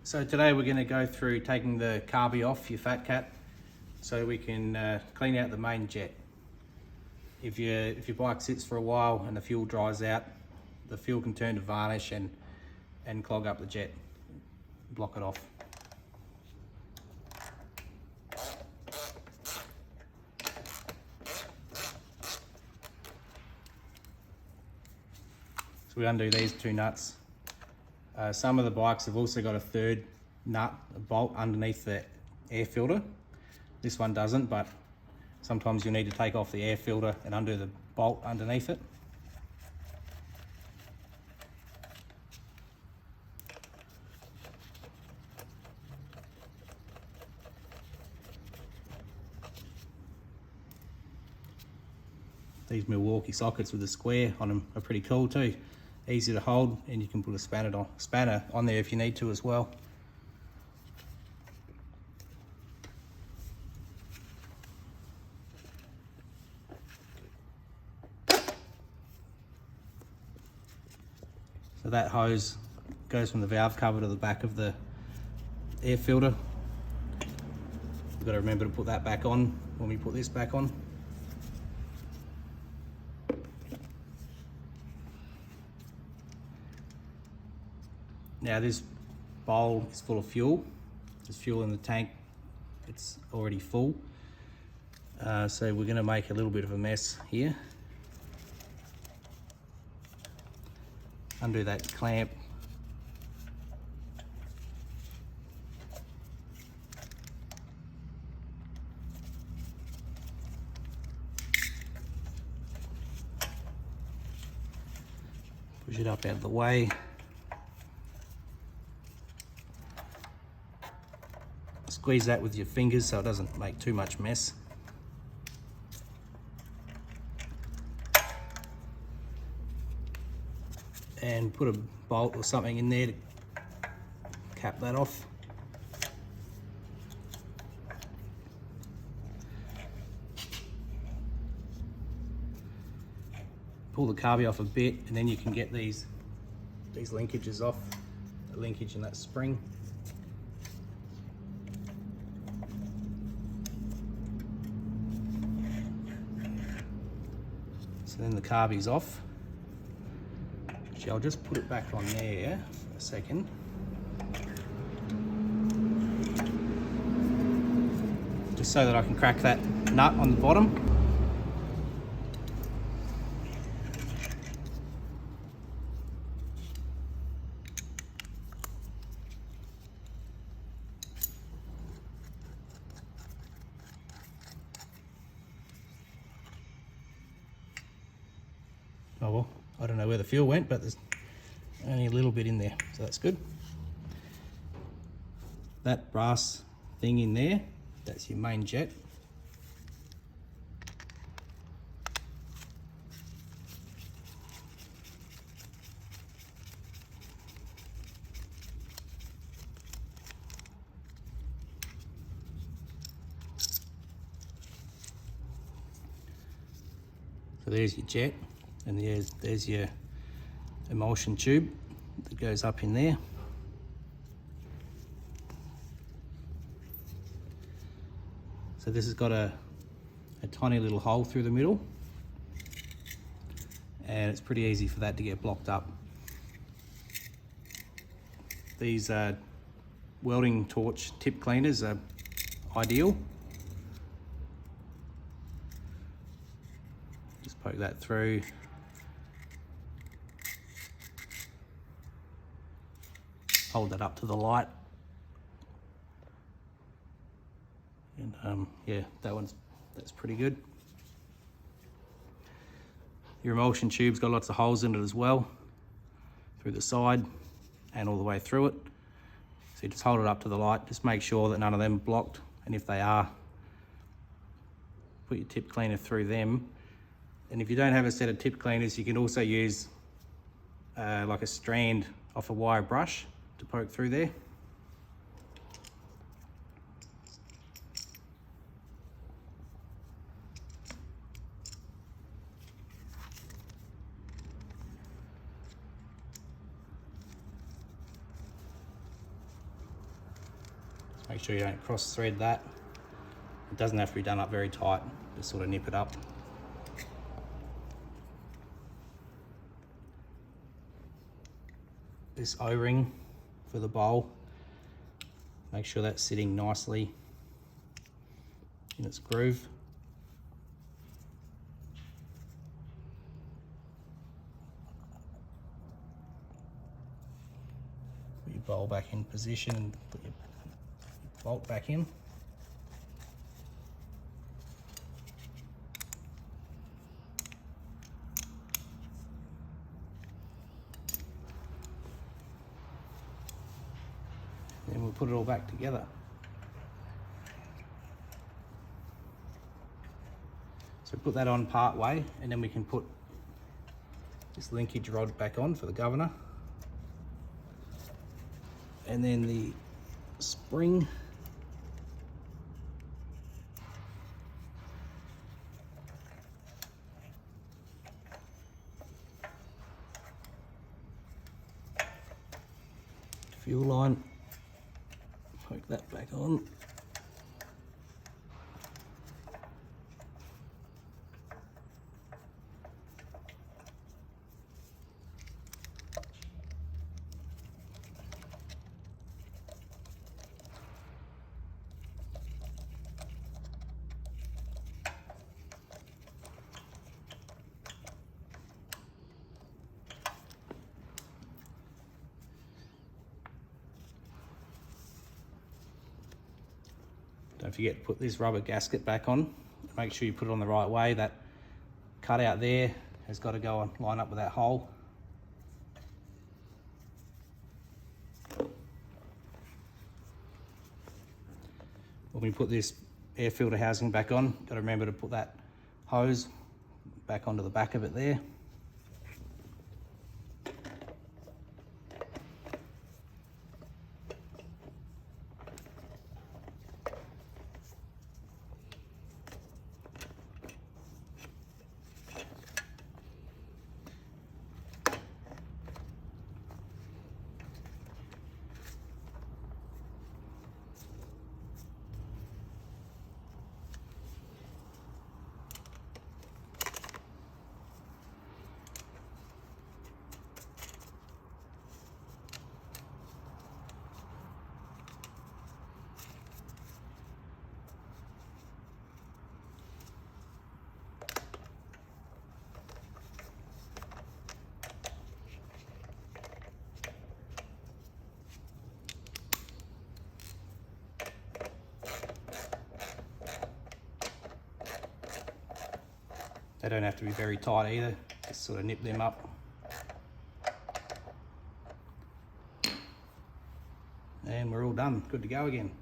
So today we're going to go through taking the Carby off your FatCat so we can clean out the main jet. If your bike sits for a while and the fuel dries out, the fuel can turn to varnish and clog up the jet, block it off. So we undo these two nuts. Some of the bikes have also got a third nut, a bolt underneath the air filter. This one doesn't, but sometimes you'll need to take off the air filter and undo the bolt underneath it. These Milwaukee sockets with a square on them are pretty cool too. Easy to hold, and you can put a spanner on there if you need to as well. So that hose goes from the valve cover to the back of the air filter. We've got to remember to put that back on when we put this back on. Now this bowl is full of fuel. There's fuel in the tank. It's already full. So we're going to make a little bit of a mess here. Undo that clamp. Push it up out of the way. Squeeze that with your fingers so it doesn't make too much mess. And put a bolt or something in there to cap that off. Pull the Carby off a bit, and then you can get these linkages off, the linkage in that spring. So then the Carby's off. Actually, I'll just put it back on there for a second. Just so that I can crack that nut on the bottom. Oh well, I don't know where the fuel went, but there's only a little bit in there, so that's good. That brass thing in there, that's your main jet. So there's your jet. And there's your emulsion tube that goes up in there. So this has got a tiny little hole through the middle, and it's pretty easy for that to get blocked up. These welding torch tip cleaners are ideal. Just poke that through. Hold that up to the light, and yeah, that's pretty good. Your emulsion tube's got lots of holes in it as well, through the side and all the way through it. So you just hold it up to the light, just make sure that none of them are blocked, and if they are, put your tip cleaner through them. And if you don't have a set of tip cleaners, you can also use like a strand off a wire brush to poke through there. Make sure you don't cross thread that. It doesn't have to be done up very tight, just sort of nip it up. This O-ring for the bowl, make sure that's sitting nicely in its groove. Put your bowl back in position and put your bolt back in. Then we'll put it all back together. So put that on part way, and then we can put this linkage rod back on for the governor. And then the spring. Fuel line, poke that back on. Don't forget to put this rubber gasket back on. Make sure you put it on the right way. That cutout there has got to go and line up with that hole. When we put this air filter housing back on, got to remember to put that hose back onto the back of it there. They don't have to be very tight either, just sort of nip them up. And we're all done, good to go again.